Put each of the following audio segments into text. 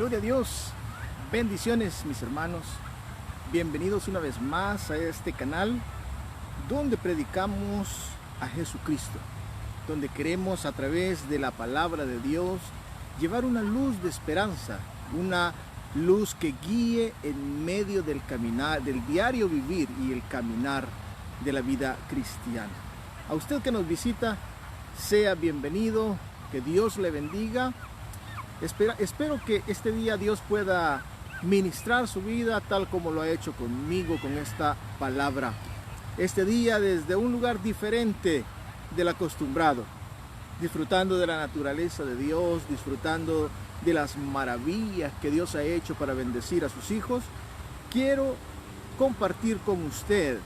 Gloria a Dios. Bendiciones, mis hermanos. Bienvenidos una vez más a este canal donde predicamos a Jesucristo, donde queremos a través de la palabra de Dios llevar una luz de esperanza, una luz que guíe en medio del caminar, del diario vivir y el caminar de la vida cristiana. A usted que nos visita, sea bienvenido, que Dios le bendiga. Espero que este día Dios pueda ministrar su vida tal como lo ha hecho conmigo con esta palabra. Este día desde un lugar diferente del acostumbrado, disfrutando de la naturaleza de Dios, disfrutando de las maravillas que Dios ha hecho para bendecir a sus hijos, quiero compartir con usted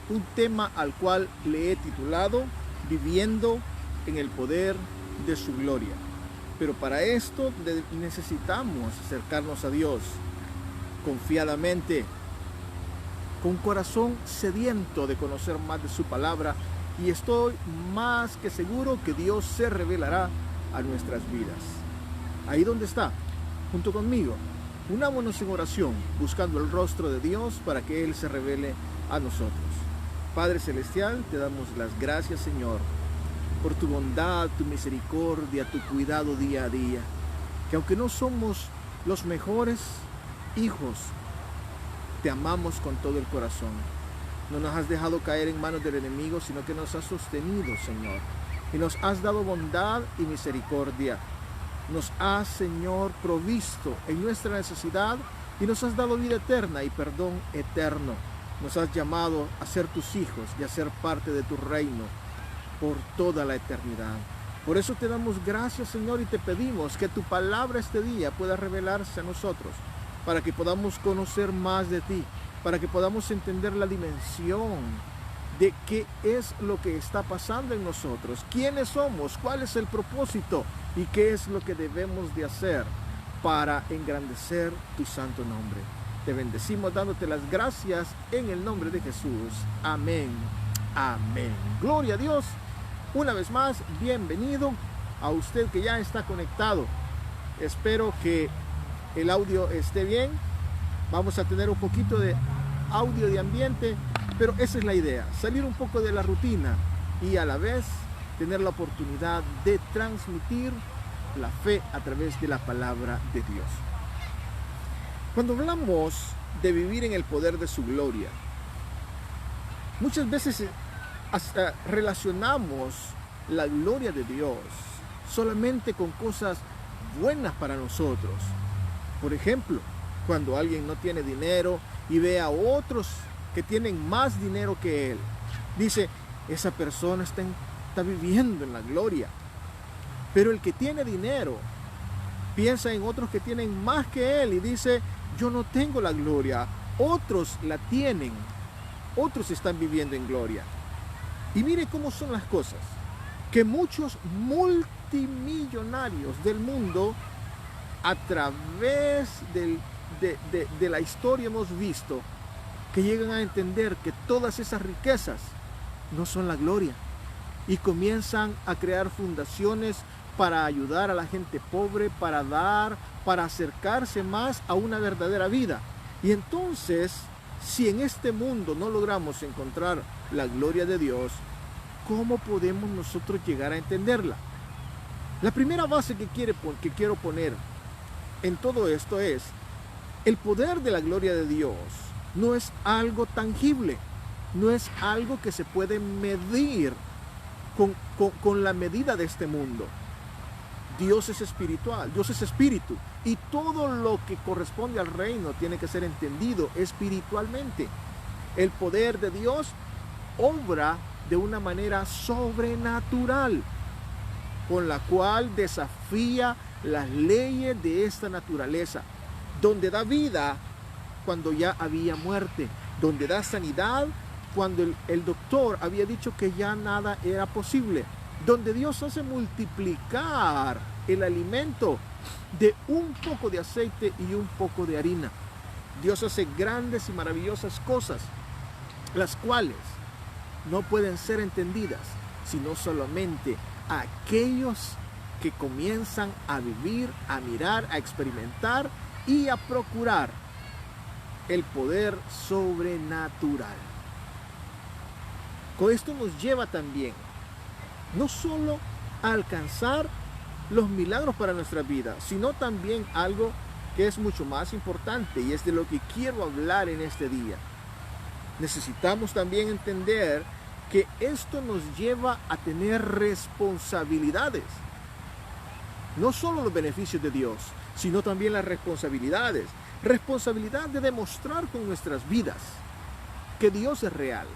un tema al cual le he titulado Viviendo en el poder de su gloria. Pero para esto necesitamos acercarnos a Dios confiadamente, con un corazón sediento de conocer más de su palabra, y estoy más que seguro que Dios se revelará a nuestras vidas. Ahí donde está, junto conmigo, unámonos en oración, buscando el rostro de Dios para que Él se revele a nosotros. Padre Celestial, te damos las gracias, Señor, por tu bondad, tu misericordia, tu cuidado día a día, que aunque no somos los mejores hijos, te amamos con todo el corazón. No nos has dejado caer en manos del enemigo, sino que nos has sostenido, Señor, y nos has dado bondad y misericordia. Nos has, Señor, provisto en nuestra necesidad y nos has dado vida eterna y perdón eterno. Nos has llamado a ser tus hijos y a ser parte de tu reino por toda la eternidad. Por eso te damos gracias, Señor, y te pedimos que tu palabra este día pueda revelarse a nosotros, para que podamos conocer más de ti, para que podamos entender la dimensión de qué es lo que está pasando en nosotros, quiénes somos, cuál es el propósito y qué es lo que debemos de hacer para engrandecer tu santo nombre. Te bendecimos dándote las gracias en el nombre de Jesús. Amén. Amén. Gloria a Dios. Una vez más, bienvenido a usted que ya está conectado. Espero que el audio esté bien. Vamos a tener un poquito de audio de ambiente, pero esa es la idea, salir un poco de la rutina y a la vez tener la oportunidad de transmitir la fe a través de la palabra de Dios. Cuando hablamos de vivir en el poder de su gloria, muchas veces hasta relacionamos la gloria de Dios solamente con cosas buenas para nosotros. Por ejemplo, cuando alguien no tiene dinero y ve a otros que tienen más dinero que él, dice, esa persona está viviendo en la gloria. Pero el que tiene dinero piensa en otros que tienen más que él y dice, yo no tengo la gloria, otros la tienen, otros están viviendo en gloria. Y mire cómo son las cosas, que muchos multimillonarios del mundo, a través de la historia hemos visto que llegan a entender que todas esas riquezas no son la gloria y comienzan a crear fundaciones para ayudar a la gente pobre, para dar, para acercarse más a una verdadera vida. Y entonces, si en este mundo no logramos encontrar la gloria de Dios, ¿cómo podemos nosotros llegar a entenderla? La primera base que quiero poner en todo esto es, el poder de la gloria de Dios no es algo tangible, no es algo que se puede medir con la medida de este mundo. Dios es espiritual, Dios es espíritu, y todo lo que corresponde al reino tiene que ser entendido espiritualmente. El poder de Dios obra de una manera sobrenatural, con la cual desafía las leyes de esta naturaleza, donde da vida cuando ya había muerte, donde da sanidad cuando el doctor había dicho que ya nada era posible, donde Dios hace multiplicar el alimento de un poco de aceite y un poco de harina. Dios hace grandes y maravillosas cosas, las cuales no pueden ser entendidas, sino solamente aquellos que comienzan a vivir, a mirar, a experimentar y a procurar el poder sobrenatural. Con esto nos lleva también no solo a alcanzar los milagros para nuestra vida, sino también algo que es mucho más importante, y es de lo que quiero hablar en este día. Necesitamos también entender que esto nos lleva a tener responsabilidades. No solo los beneficios de Dios, sino también las responsabilidades. Responsabilidad de demostrar con nuestras vidas que Dios es real.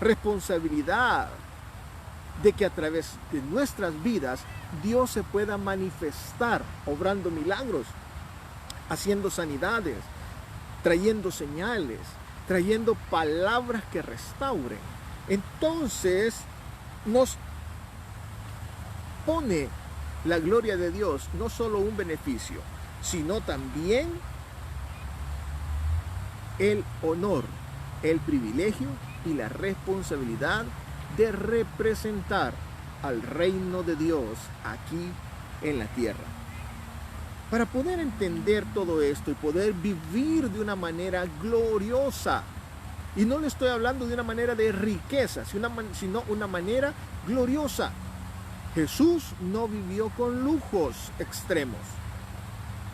Responsabilidad de que a través de nuestras vidas Dios se pueda manifestar, obrando milagros, haciendo sanidades, trayendo señales, trayendo palabras que restauren. Entonces nos pone la gloria de Dios no solo un beneficio, sino también el honor, el privilegio y la responsabilidad de representar al reino de Dios aquí en la tierra. Para poder entender todo esto y poder vivir de una manera gloriosa, y no le estoy hablando de una manera de riqueza, sino una manera gloriosa. Jesús no vivió con lujos extremos,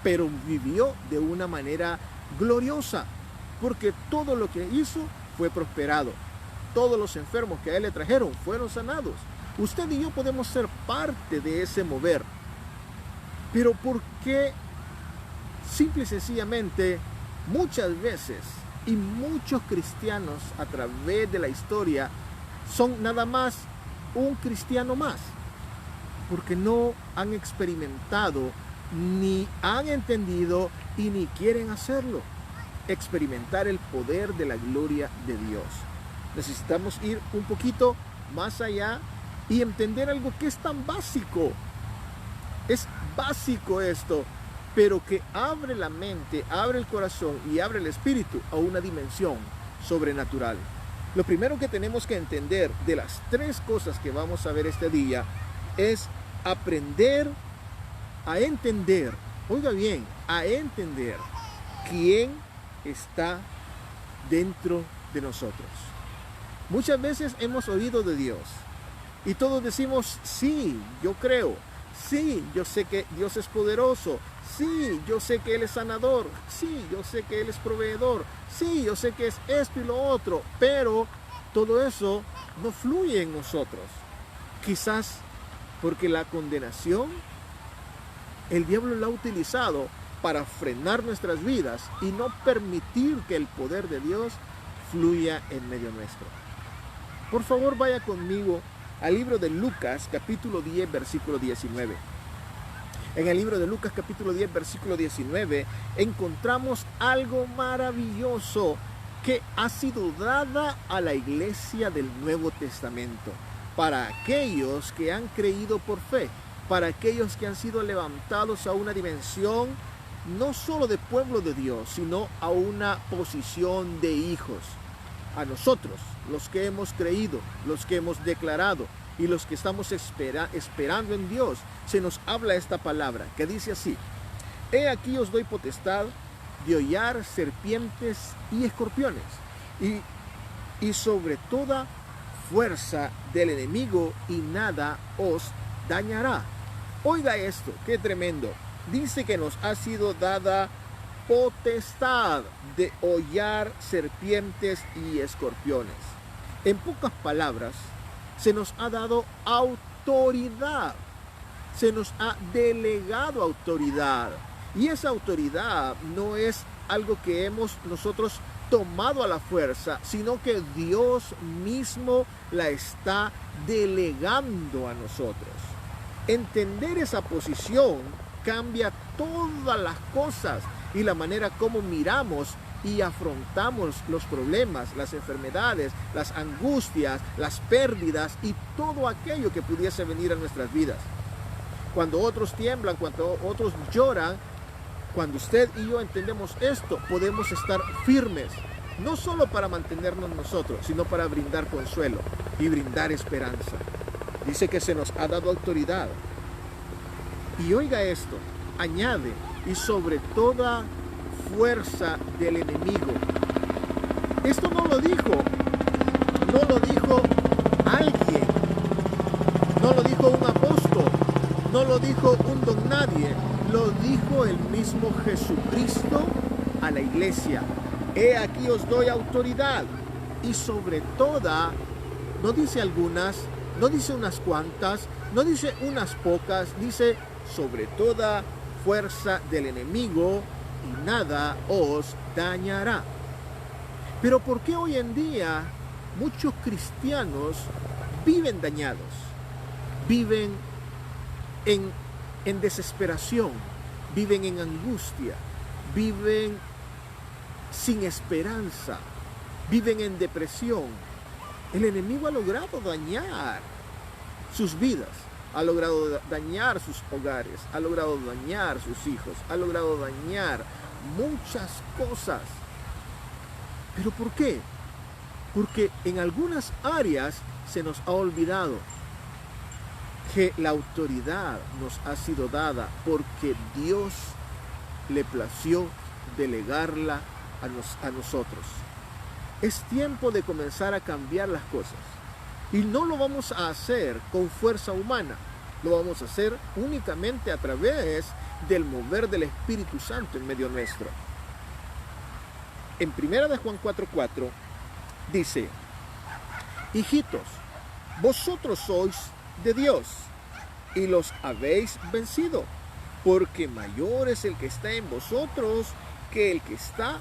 pero vivió de una manera gloriosa, porque todo lo que hizo fue prosperado. Todos los enfermos que a Él le trajeron fueron sanados. Usted y yo podemos ser parte de ese mover. Pero ¿por qué simple y sencillamente muchas veces y muchos cristianos a través de la historia son nada más un cristiano más? Porque no han experimentado, ni han entendido y ni quieren hacerlo. Experimentar el poder de la gloria de Dios. Necesitamos ir un poquito más allá y entender algo que es tan básico. Es básico esto, pero que abre la mente, abre el corazón y abre el espíritu a una dimensión sobrenatural. Lo primero que tenemos que entender de las tres cosas que vamos a ver este día es aprender a entender, oiga bien, a entender quién está dentro de nosotros. Muchas veces hemos oído de Dios y todos decimos, sí, yo creo, sí, yo sé que Dios es poderoso, sí, yo sé que Él es sanador, sí, yo sé que Él es proveedor, sí, yo sé que es esto y lo otro, pero todo eso no fluye en nosotros. Quizás porque la condenación, el diablo la ha utilizado para frenar nuestras vidas y no permitir que el poder de Dios fluya en medio nuestro. Por favor, vaya conmigo al libro de Lucas, capítulo 10, versículo 19. En el libro de Lucas, capítulo 10, versículo 19, encontramos algo maravilloso que ha sido dada a la iglesia del Nuevo Testamento, para aquellos que han creído por fe, para aquellos que han sido levantados a una dimensión no solo de pueblo de Dios, sino a una posición de hijos. A nosotros, los que hemos creído, los que hemos declarado y los que estamos esperando en Dios, se nos habla esta palabra que dice así: he aquí os doy potestad de hollar serpientes y escorpiones y sobre toda fuerza del enemigo, y nada os dañará. Oiga esto, qué tremendo. Dice que nos ha sido dada potestad de hollar serpientes y escorpiones. En pocas palabras, se nos ha dado autoridad. Se nos ha delegado autoridad. Y esa autoridad no es algo que hemos nosotros tomado a la fuerza, sino que Dios mismo la está delegando a nosotros. Entender esa posición cambia todas las cosas y la manera como miramos y afrontamos los problemas, las enfermedades, las angustias, las pérdidas y todo aquello que pudiese venir a nuestras vidas. Cuando otros tiemblan, cuando otros lloran, cuando usted y yo entendemos esto, podemos estar firmes, no solo para mantenernos nosotros, sino para brindar consuelo y brindar esperanza. Dice que se nos ha dado autoridad. Y oiga esto, añade y sobre toda fuerza del enemigo. Esto no lo dijo alguien, no lo dijo un apóstol, no lo dijo un don nadie, lo dijo el mismo Jesucristo a la iglesia. He aquí os doy autoridad, y sobre toda, no dice algunas, no dice unas cuantas, no dice unas pocas, dice sobre toda fuerza del enemigo, y nada os dañará. Pero ¿por qué hoy en día muchos cristianos viven dañados? Viven en desesperación, viven en angustia, viven sin esperanza, viven en depresión. El enemigo ha logrado dañar sus vidas, ha logrado dañar sus hogares, ha logrado dañar sus hijos, ha logrado dañar muchas cosas. ¿Pero por qué? Porque en algunas áreas se nos ha olvidado que la autoridad nos ha sido dada porque Dios le plació delegarla a nosotros. Es tiempo de comenzar a cambiar las cosas. Y no lo vamos a hacer con fuerza humana. Lo vamos a hacer únicamente a través del mover del Espíritu Santo en medio nuestro. En 1 de Juan 4:4 dice: hijitos, vosotros sois de Dios y los habéis vencido, porque mayor es el que está en vosotros que el que está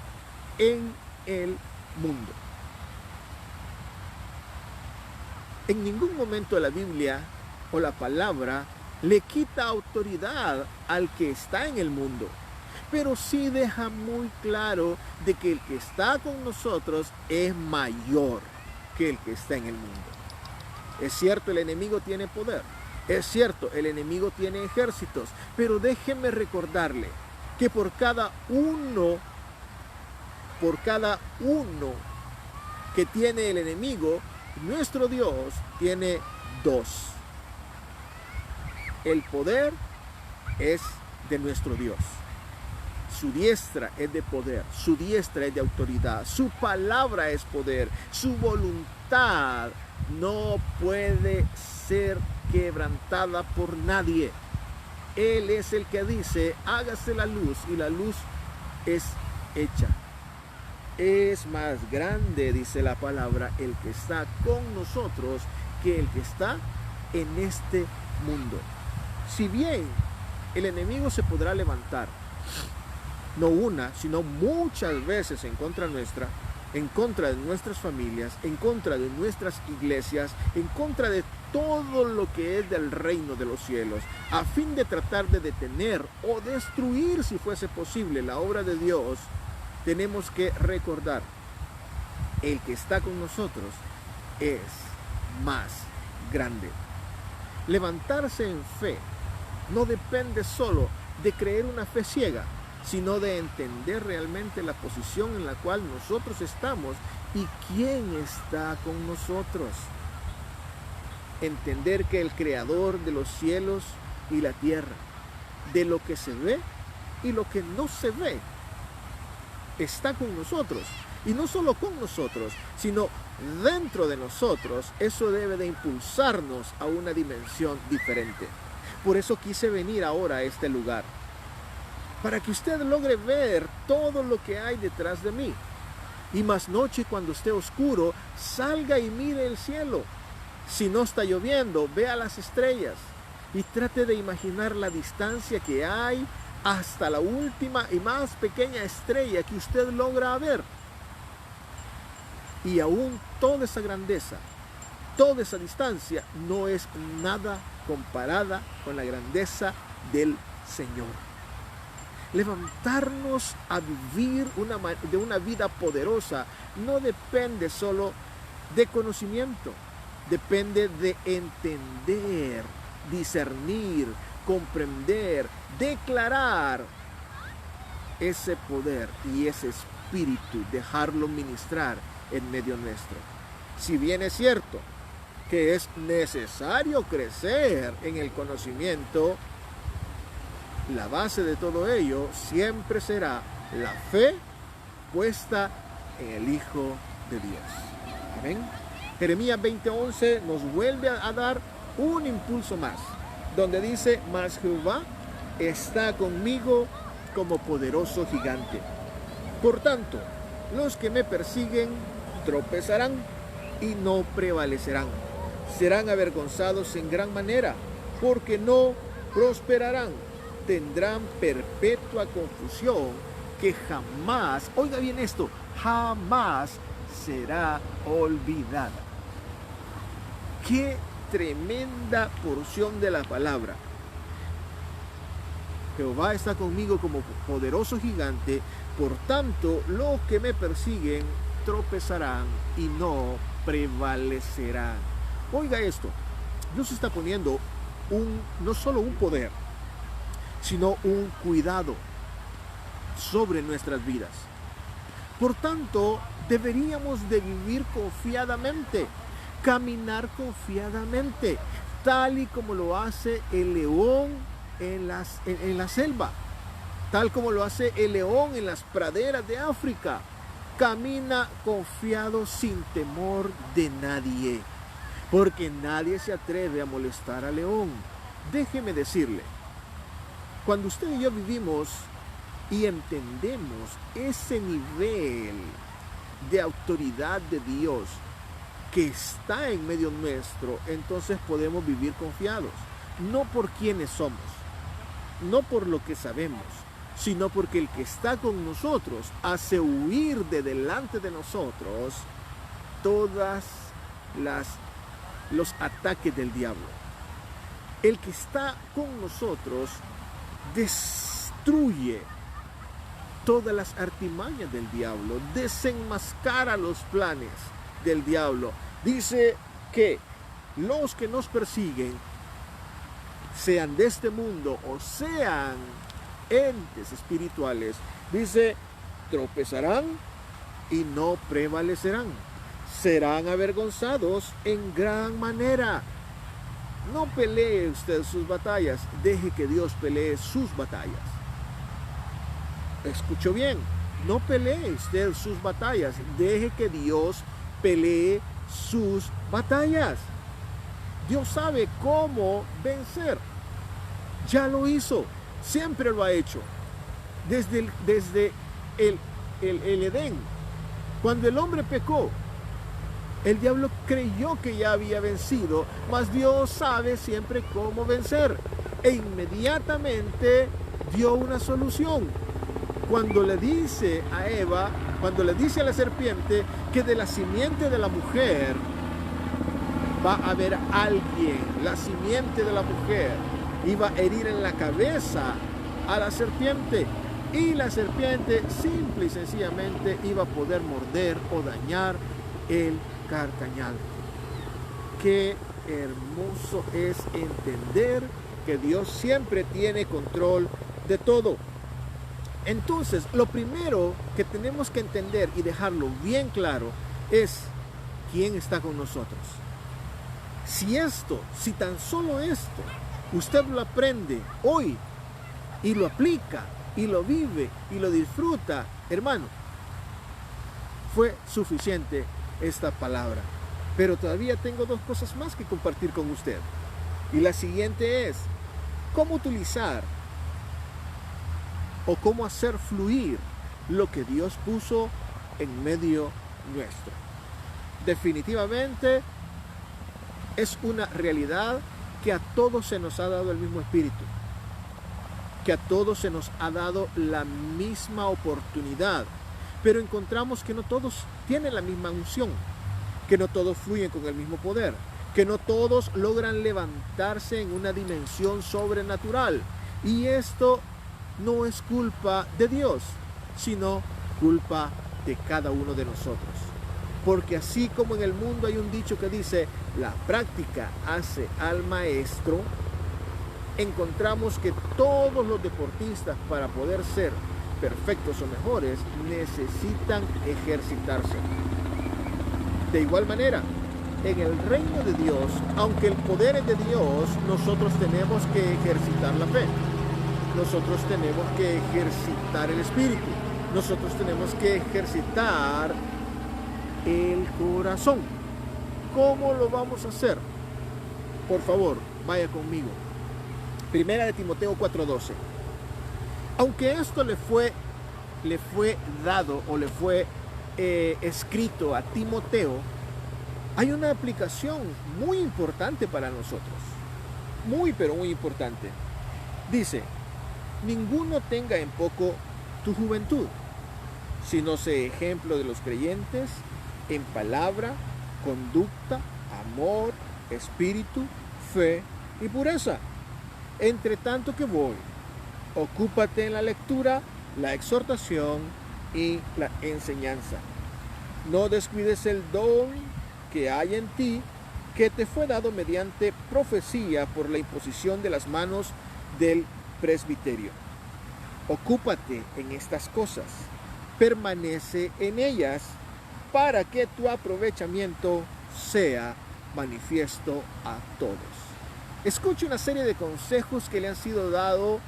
en el mundo. En ningún momento de la Biblia o la palabra le quita autoridad al que está en el mundo, pero sí deja muy claro de que el que está con nosotros es mayor que el que está en el mundo. Es cierto, el enemigo tiene poder, es cierto, el enemigo tiene ejércitos, pero déjeme recordarle que por cada uno que tiene el enemigo, nuestro Dios tiene dos. El poder es de nuestro Dios. Su diestra es de poder, su diestra es de autoridad, su palabra es poder, su voluntad no puede ser quebrantada por nadie. Él es el que dice: hágase la luz, y la luz es hecha. Es más grande, dice la palabra, el que está con nosotros que el que está en este mundo. Si bien el enemigo se podrá levantar, no una, sino muchas veces en contra nuestra, en contra de nuestras familias, en contra de nuestras iglesias, en contra de todo lo que es del reino de los cielos, a fin de tratar de detener o destruir, si fuese posible, la obra de Dios, tenemos que recordar: el que está con nosotros es más grande. Levantarse en fe no depende solo de creer una fe ciega, sino de entender realmente la posición en la cual nosotros estamos y quién está con nosotros. Entender que el creador de los cielos y la tierra, de lo que se ve y lo que no se ve, está con nosotros. Y no solo con nosotros, sino dentro de nosotros. Eso debe de impulsarnos a una dimensión diferente. Por eso quise venir ahora a este lugar, para que usted logre ver todo lo que hay detrás de mí. Y más noche, cuando esté oscuro, salga y mire el cielo. Si no está lloviendo, vea las estrellas y trate de imaginar la distancia que hay hasta la última y más pequeña estrella que usted logra ver. Y aún toda esa grandeza, toda esa distancia no es nada comparada con la grandeza del Señor. Levantarnos a vivir de una vida poderosa no depende solo de conocimiento, depende de entender, discernir, comprender, declarar ese poder y ese espíritu, dejarlo ministrar en medio nuestro. Si bien es cierto que es necesario crecer en el conocimiento, la base de todo ello siempre será la fe puesta en el Hijo de Dios. Amén. Jeremías 20:11 nos vuelve a dar un impulso más, donde dice: mas Jehová está conmigo como poderoso gigante. Por tanto, los que me persiguen tropezarán y no prevalecerán. Serán avergonzados en gran manera, porque no prosperarán. Tendrán perpetua confusión que jamás, oiga bien esto, jamás será olvidada. Qué tremenda porción de la palabra. Jehová está conmigo como poderoso gigante, por tanto los que me persiguen tropezarán y no prevalecerán. Oiga esto, Dios está poniendo no solo un poder, sino un cuidado sobre nuestras vidas. Por tanto, deberíamos de vivir confiadamente, caminar confiadamente, tal y como lo hace el león en la selva, tal como lo hace el león en las praderas de África. Camina confiado sin temor de nadie, porque nadie se atreve a molestar al león. Déjeme decirle, cuando usted y yo vivimos y entendemos ese nivel de autoridad de Dios que está en medio nuestro, entonces podemos vivir confiados, no por quienes somos, no por lo que sabemos, sino porque el que está con nosotros hace huir de delante de nosotros todas los ataques del diablo. El que está con nosotros destruye todas las artimañas del diablo, desenmascara los planes del diablo. Dice que los que nos persiguen, sean de este mundo o sean entes espirituales, dice, tropezarán y no prevalecerán. Serán avergonzados en gran manera. No pelee usted sus batallas, deje que Dios pelee sus batallas. Escuchó bien, no pelee usted sus batallas, deje que Dios pelee sus batallas. Dios sabe cómo vencer. Ya lo hizo, siempre lo ha hecho. Desde el Edén, cuando el hombre pecó, el diablo creyó que ya había vencido, mas Dios sabe siempre cómo vencer. E inmediatamente dio una solución. Cuando le dice a Eva, cuando le dice a la serpiente que de la simiente de la mujer va a haber alguien, la simiente de la mujer iba a herir en la cabeza a la serpiente, y la serpiente simple y sencillamente iba a poder morder o dañar el carcañal. Qué hermoso es entender que Dios siempre tiene control de todo. Entonces, lo primero que tenemos que entender y dejarlo bien claro es quién está con nosotros. Si tan solo esto, usted lo aprende hoy y lo aplica y lo vive y lo disfruta, hermano, fue suficiente esta palabra. Pero todavía tengo dos cosas más que compartir con usted. Y la siguiente es, ¿cómo utilizar o cómo hacer fluir lo que Dios puso en medio nuestro? Definitivamente es una realidad que a todos se nos ha dado el mismo espíritu, que a todos se nos ha dado la misma oportunidad, pero encontramos que no todos tienen la misma unción, que no todos fluyen con el mismo poder, que no todos logran levantarse en una dimensión sobrenatural. Y esto no es culpa de Dios, sino culpa de cada uno de nosotros. Porque así como en el mundo hay un dicho que dice, la práctica hace al maestro, encontramos que todos los deportistas, para poder ser perfectos o mejores, necesitan ejercitarse. De igual manera, en el reino de Dios, aunque el poder es de Dios, nosotros tenemos que ejercitar la fe. nosotros tenemos que ejercitar el espíritu. Nosotros tenemos que ejercitar el corazón. ¿Cómo lo vamos a hacer? Por favor, vaya conmigo. Primera de Timoteo 4:12. Aunque esto le fue dado o le fue escrito a Timoteo, hay una aplicación muy importante para nosotros. Muy, pero muy importante. Dice: ninguno tenga en poco tu juventud, sino sé ejemplo de los creyentes en palabra, conducta, amor, espíritu, fe y pureza. Entre tanto que voy, ocúpate en la lectura, la exhortación y la enseñanza. No descuides el don que hay en ti, que te fue dado mediante profecía por la imposición de las manos del presbiterio. Ocúpate en estas cosas, permanece en ellas, para que tu aprovechamiento sea manifiesto a todos. Escuche una serie de consejos que le han sido dados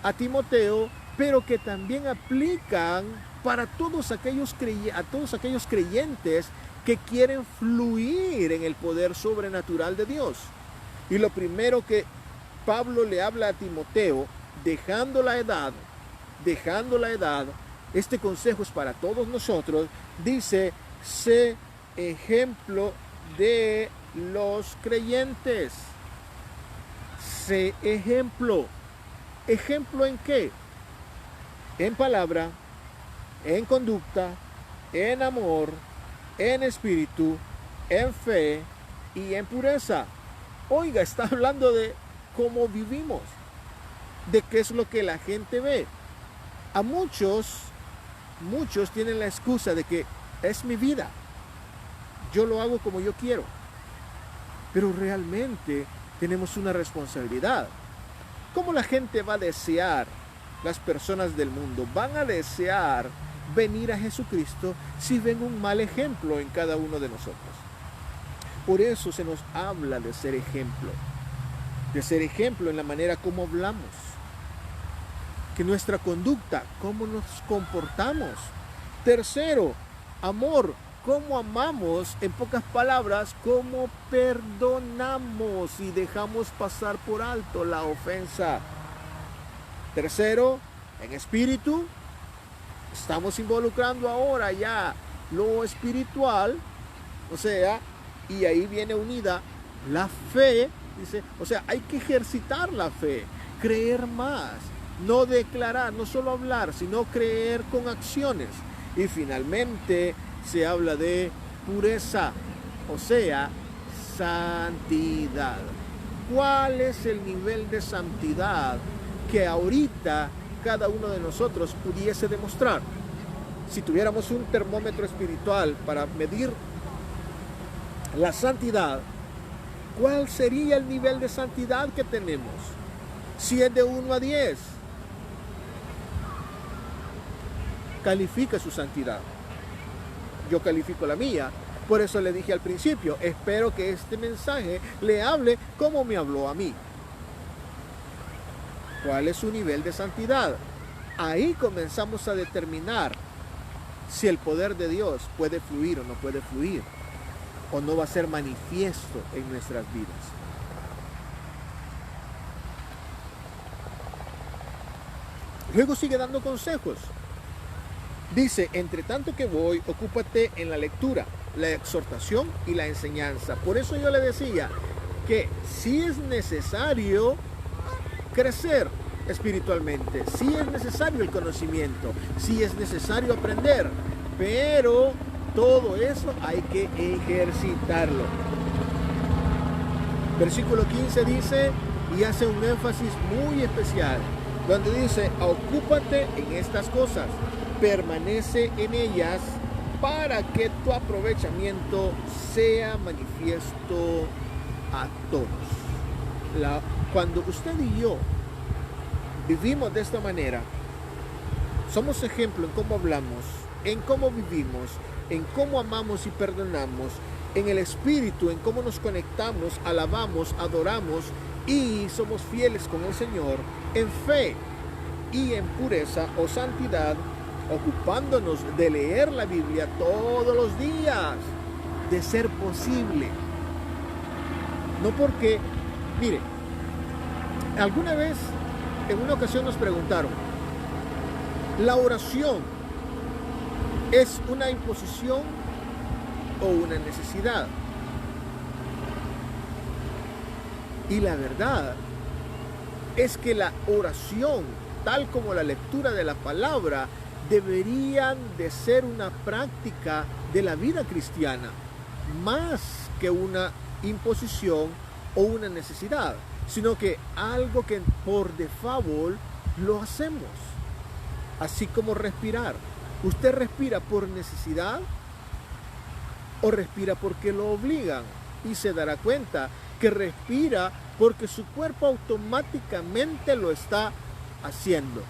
a Timoteo, pero que también aplican para todos aquellos creyentes que quieren fluir en el poder sobrenatural de Dios. Y lo primero que Pablo le habla a Timoteo, dejando la edad, este consejo es para todos nosotros, dice: sé ejemplo de los creyentes. Sé ejemplo. ¿Ejemplo en qué? En palabra, en conducta, en amor, en espíritu, en fe y en pureza. Oiga, está hablando de cómo vivimos, de qué es lo que la gente ve. A muchos tienen la excusa de que es mi vida, yo lo hago como yo quiero. Pero realmente tenemos una responsabilidad. ¿Cómo la gente va a desear, las personas del mundo van a desear venir a Jesucristo si ven un mal ejemplo en cada uno de nosotros? Por eso se nos habla de ser ejemplo en la manera como hablamos, que nuestra conducta, cómo nos comportamos. Tercero, amor, cómo amamos, en pocas palabras, cómo perdonamos y dejamos pasar por alto la ofensa. Tercero, en espíritu, estamos involucrando ahora ya lo espiritual, o sea, y ahí viene unida la fe, dice, o sea, hay que ejercitar la fe, creer más, no declarar, no solo hablar, sino creer con acciones. Y finalmente se habla de pureza, o sea, santidad. ¿Cuál es el nivel de santidad que ahorita cada uno de nosotros pudiese demostrar? Si tuviéramos un termómetro espiritual para medir la santidad, ¿cuál sería el nivel de santidad que tenemos? Si es de 1 a 10, califica su santidad. Yo califico la mía. Por eso le dije al principio, espero que este mensaje le hable como me habló a mí. ¿Cuál es su nivel de santidad? Ahí comenzamos a determinar si el poder de Dios puede fluir o no puede fluir, o no va a ser manifiesto en nuestras vidas. Luego sigue dando consejos. Dice: entre tanto que voy, ocúpate en la lectura, la exhortación y la enseñanza. Por eso yo le decía que sí es necesario crecer espiritualmente, sí es necesario el conocimiento, sí es necesario aprender, pero todo eso hay que ejercitarlo. Versículo 15 dice, y hace un énfasis muy especial, donde dice: ocúpate en estas cosas, permanece en ellas, para que tu aprovechamiento sea manifiesto a todos. Cuando usted y yo vivimos de esta manera, somos ejemplo en cómo hablamos, en cómo vivimos, en cómo amamos y perdonamos, en el espíritu, en cómo nos conectamos, alabamos, adoramos y somos fieles con el Señor, en fe, y en pureza o santidad, ocupándonos de leer la Biblia todos los días, de ser posible. No porque, mire, alguna vez, en una ocasión nos preguntaron, ¿la oración es una imposición o una necesidad? Y la verdad es que la oración, tal como la lectura de la palabra, deberían de ser una práctica de la vida cristiana, más que una imposición o una necesidad, sino que algo que por default lo hacemos. Así como respirar. ¿Usted respira por necesidad o respira porque lo obligan? Y se dará cuenta que respira porque su cuerpo automáticamente lo está haciendo.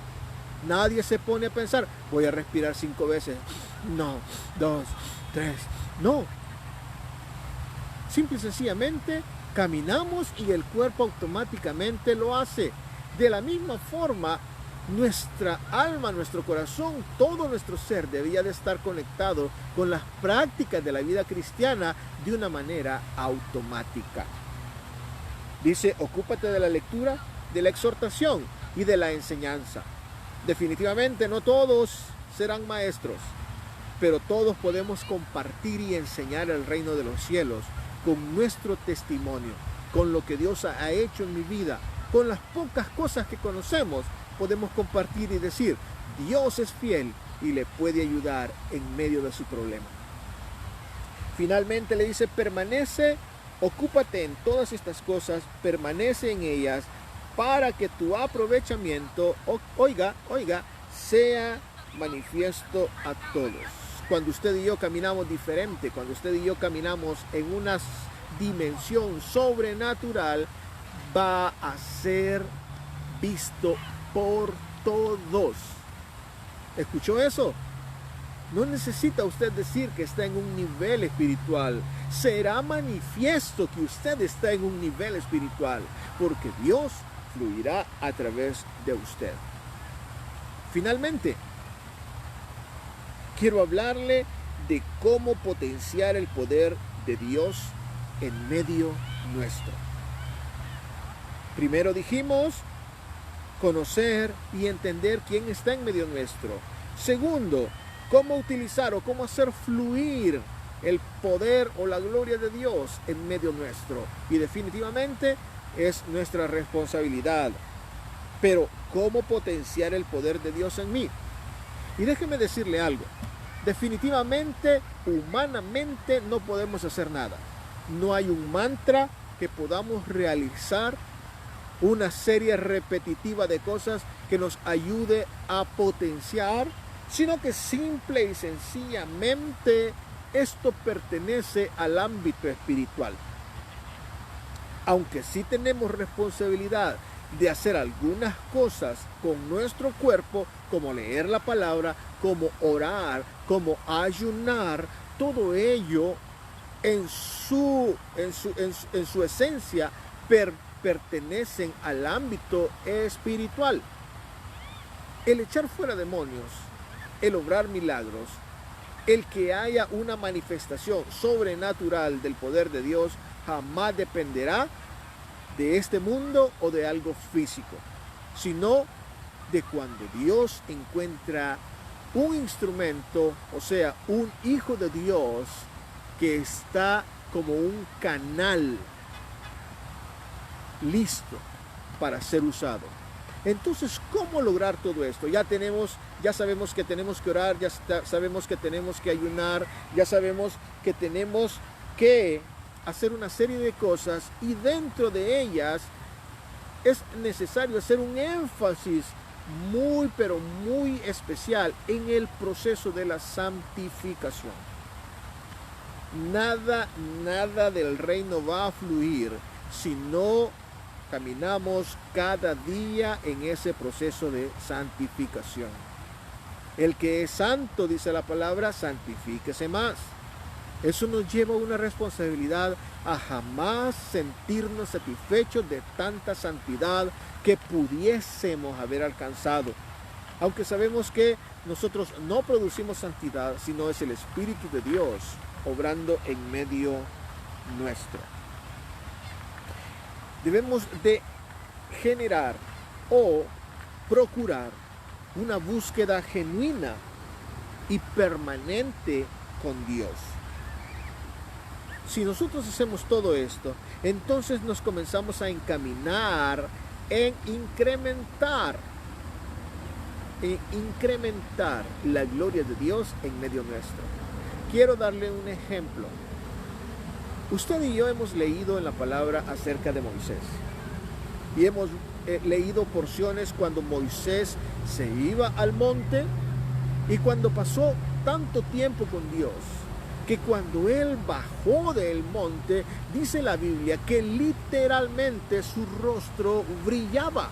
Nadie se pone a pensar, voy a respirar 5 veces. No, 2, 3. No. Simple y sencillamente caminamos y el cuerpo automáticamente lo hace. De la misma forma, nuestra alma, nuestro corazón, todo nuestro ser debía de estar conectado con las prácticas de la vida cristiana de una manera automática. Dice, ocúpate de la lectura, de la exhortación y de la enseñanza. Definitivamente no todos serán maestros, pero todos podemos compartir y enseñar el reino de los cielos con nuestro testimonio, con lo que Dios ha hecho en mi vida, con las pocas cosas que conocemos. Podemos compartir y decir, Dios es fiel y le puede ayudar en medio de su problema. Finalmente le dice, permanece, ocúpate en todas estas cosas, permanece en ellas, para que tu aprovechamiento, oiga, sea manifiesto a todos. Cuando usted y yo caminamos diferente, cuando usted y yo caminamos en una dimensión sobrenatural, va a ser visto por todos. ¿Escuchó eso? No necesita usted decir que está en un nivel espiritual. Será manifiesto que usted está en un nivel espiritual, porque Dios fluirá a través de usted. Finalmente, quiero hablarle de cómo potenciar el poder de Dios en medio nuestro. Primero dijimos, conocer y entender quién está en medio nuestro. Segundo, cómo utilizar o cómo hacer fluir el poder o la gloria de Dios en medio nuestro. Y definitivamente es nuestra responsabilidad. Pero, ¿cómo potenciar el poder de Dios en mí? Y déjeme decirle algo. Definitivamente, humanamente, no podemos hacer nada. No hay un mantra que podamos realizar, una serie repetitiva de cosas que nos ayude a potenciar, sino que simple y sencillamente esto pertenece al ámbito espiritual. Aunque sí tenemos responsabilidad de hacer algunas cosas con nuestro cuerpo, como leer la palabra, como orar, como ayunar, todo ello en su esencia pertenecen al ámbito espiritual. El echar fuera demonios, el obrar milagros, el que haya una manifestación sobrenatural del poder de Dios jamás dependerá de este mundo o de algo físico, sino de cuando Dios encuentra un instrumento, o sea, un hijo de Dios que está como un canal listo para ser usado. Entonces, ¿cómo lograr todo esto? Ya sabemos que tenemos que orar, ya sabemos que tenemos que ayunar, ya sabemos que tenemos que hacer una serie de cosas, y dentro de ellas es necesario hacer un énfasis muy, pero muy especial en el proceso de la santificación. Nada del reino va a fluir si no caminamos cada día en ese proceso de santificación. El que es santo, dice la palabra, santifíquese más. Eso nos lleva a una responsabilidad a jamás sentirnos satisfechos de tanta santidad que pudiésemos haber alcanzado. Aunque sabemos que nosotros no producimos santidad, sino es el Espíritu de Dios obrando en medio nuestro. Debemos de generar o procurar una búsqueda genuina y permanente con Dios. Si nosotros hacemos todo esto, entonces nos comenzamos a encaminar en incrementar la gloria de Dios en medio nuestro. Quiero darle un ejemplo. Usted y yo hemos leído en la palabra acerca de Moisés. Y hemos leído porciones cuando Moisés se iba al monte y cuando pasó tanto tiempo con Dios, que cuando él bajó del monte, dice la Biblia que literalmente su rostro brillaba.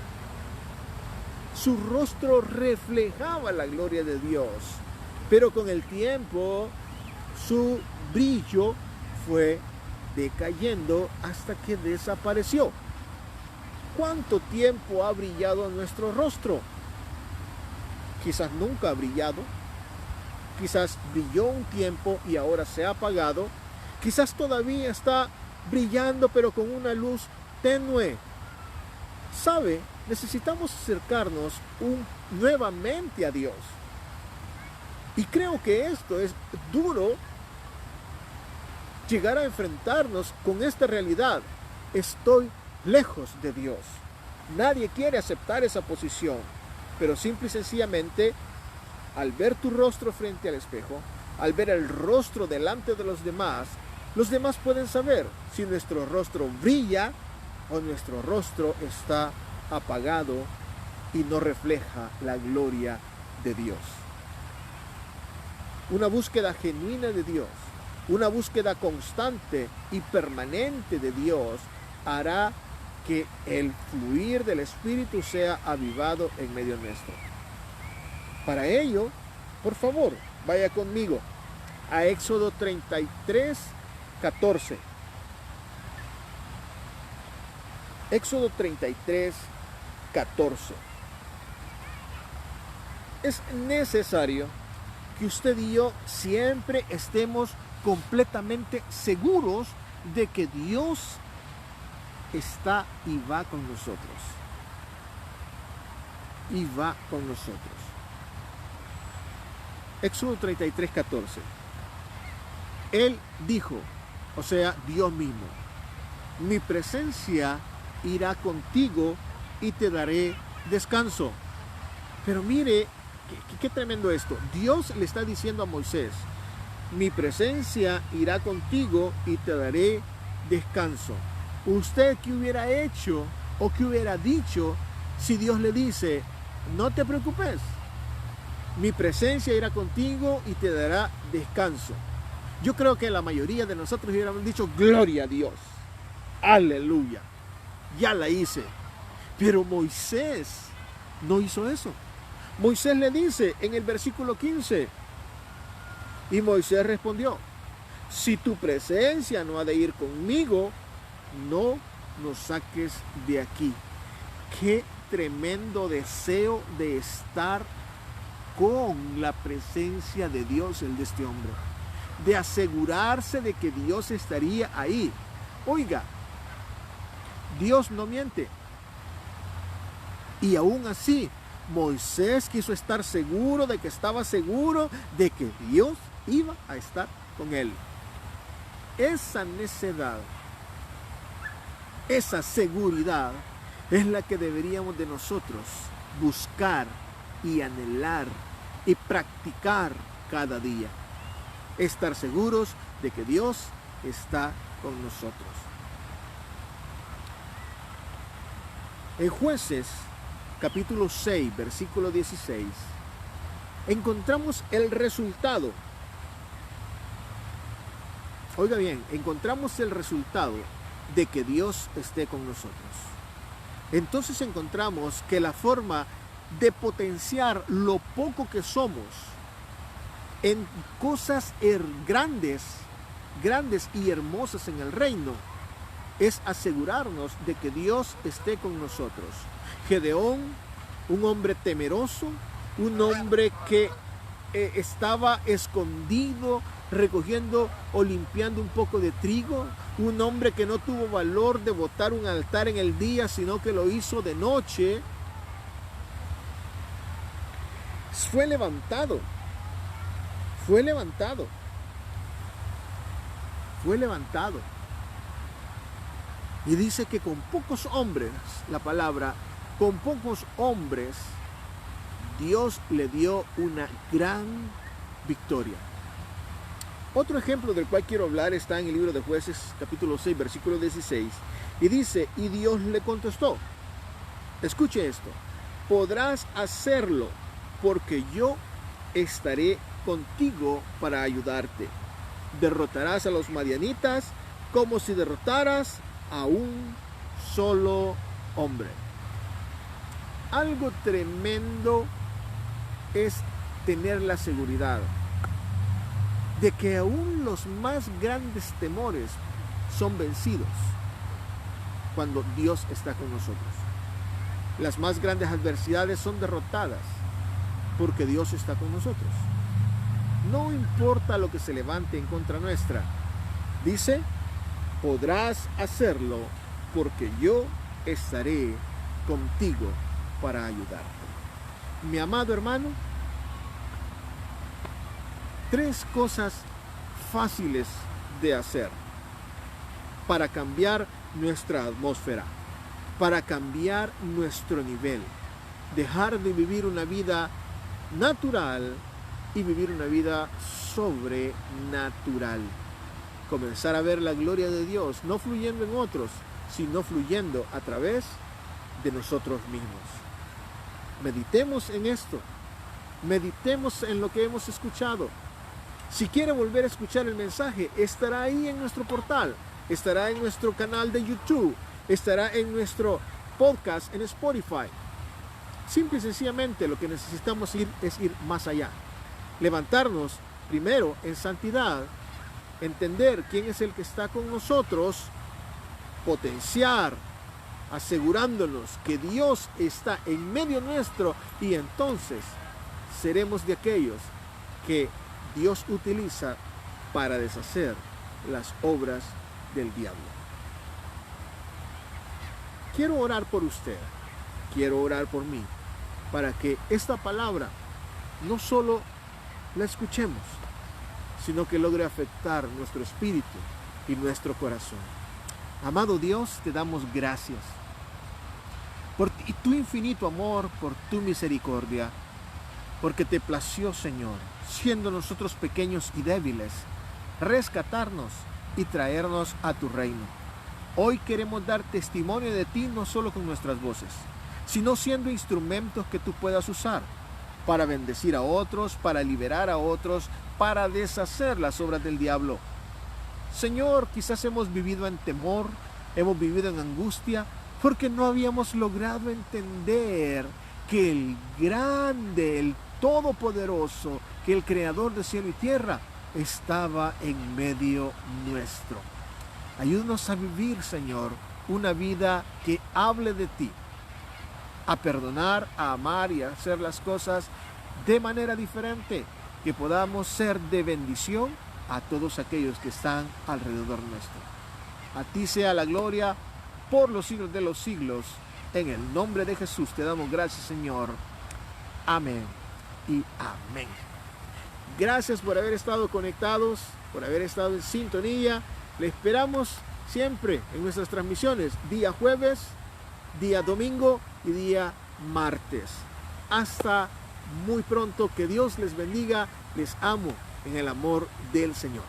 Su rostro reflejaba la gloria de Dios. Pero con el tiempo, su brillo fue decayendo hasta que desapareció. ¿Cuánto tiempo ha brillado nuestro rostro? Quizás nunca ha brillado. Quizás brilló un tiempo y ahora se ha apagado. Quizás todavía está brillando, pero con una luz tenue. ¿Sabe? Necesitamos acercarnos nuevamente a Dios. Y creo que esto es duro, llegar a enfrentarnos con esta realidad. Estoy lejos de Dios. Nadie quiere aceptar esa posición, pero simple y sencillamente, al ver tu rostro frente al espejo, al ver el rostro delante de los demás pueden saber si nuestro rostro brilla o nuestro rostro está apagado y no refleja la gloria de Dios. Una búsqueda genuina de Dios, una búsqueda constante y permanente de Dios hará que el fluir del Espíritu sea avivado en medio nuestro. Para ello, por favor, vaya conmigo a Éxodo 33, 14. Éxodo 33, 14. Es necesario que usted y yo siempre estemos completamente seguros de que Dios está y va con nosotros. Y va con nosotros. Éxodo 33, 14. Él dijo, o sea, Dios mismo, mi presencia irá contigo y te daré descanso. Pero mire, qué tremendo esto. Dios le está diciendo a Moisés, mi presencia irá contigo y te daré descanso. ¿Usted qué hubiera hecho o qué hubiera dicho si Dios le dice, no te preocupes, mi presencia irá contigo y te dará descanso? Yo creo que la mayoría de nosotros hubiéramos dicho, gloria a Dios, aleluya, ya la hice. Pero Moisés no hizo eso. Moisés le dice en el versículo 15, y Moisés respondió, si tu presencia no ha de ir conmigo, no nos saques de aquí. Qué tremendo deseo de estar con la presencia de Dios el de este hombre, de asegurarse de que Dios estaría ahí. Oiga, Dios no miente. Y aún así, Moisés quiso estar seguro de que estaba seguro de que Dios iba a estar con él. Esa necedad, esa seguridad es la que deberíamos de nosotros buscar y anhelar y practicar cada día. Estar seguros de que Dios está con nosotros. En Jueces, capítulo 6, versículo 16, encontramos el resultado. Oiga bien, encontramos el resultado de que Dios esté con nosotros. Entonces encontramos que la forma de potenciar lo poco que somos en cosas grandes y hermosas en el reino es asegurarnos de que Dios esté con nosotros. Gedeón, un hombre temeroso, un hombre que estaba escondido recogiendo o limpiando un poco de trigo, un hombre que no tuvo valor de botar un altar en el día, sino que lo hizo de noche, fue levantado. Y dice que con pocos hombres, la palabra, con pocos hombres, Dios le dio una gran victoria. Otro ejemplo del cual quiero hablar está en el libro de Jueces, capítulo 6, versículo 16. Y dice, y Dios le contestó, escuche esto, podrás hacerlo porque yo estaré contigo para ayudarte. Derrotarás a los madianitas como si derrotaras a un solo hombre. Algo tremendo es tener la seguridad de que aún los más grandes temores son vencidos cuando Dios está con nosotros. Las más grandes adversidades son derrotadas porque Dios está con nosotros. No importa lo que se levante en contra nuestra, dice, podrás hacerlo porque yo estaré contigo para ayudarte. Mi amado hermano, 3 cosas fáciles de hacer para cambiar nuestra atmósfera, para cambiar nuestro nivel, dejar de vivir una vida natural y vivir una vida sobrenatural. Comenzar a ver la gloria de Dios, no fluyendo en otros, sino fluyendo a través de nosotros mismos. Meditemos en esto, meditemos en lo que hemos escuchado. Si quiere volver a escuchar el mensaje, estará ahí en nuestro portal, estará en nuestro canal de YouTube, estará en nuestro podcast en Spotify. Simple y sencillamente lo que necesitamos es ir más allá. Levantarnos primero en santidad, entender quién es el que está con nosotros, potenciar, asegurándonos que Dios está en medio nuestro, y entonces seremos de aquellos que Dios utiliza para deshacer las obras del diablo. Quiero orar por usted, quiero orar por mí, para que esta palabra no solo la escuchemos, sino que logre afectar nuestro espíritu y nuestro corazón. Amado Dios, te damos gracias por tu infinito amor, por tu misericordia, porque te plació, Señor, siendo nosotros pequeños y débiles, rescatarnos y traernos a tu reino. Hoy queremos dar testimonio de ti, no solo con nuestras voces, sino siendo instrumentos que tú puedas usar para bendecir a otros, para liberar a otros, para deshacer las obras del diablo. Señor, quizás hemos vivido en temor, hemos vivido en angustia, porque no habíamos logrado entender que el grande, el todopoderoso, que el creador de cielo y tierra, estaba en medio nuestro. Ayúdanos a vivir, Señor, una vida que hable de ti, a perdonar, a amar y a hacer las cosas de manera diferente, que podamos ser de bendición a todos aquellos que están alrededor nuestro. A ti sea la gloria por los siglos de los siglos. En el nombre de Jesús te damos gracias, Señor. Amén y amén. Gracias por haber estado conectados, por haber estado en sintonía. Le esperamos siempre en nuestras transmisiones, día jueves, día domingo y día martes. Hasta muy pronto, que Dios les bendiga, les amo en el amor del Señor.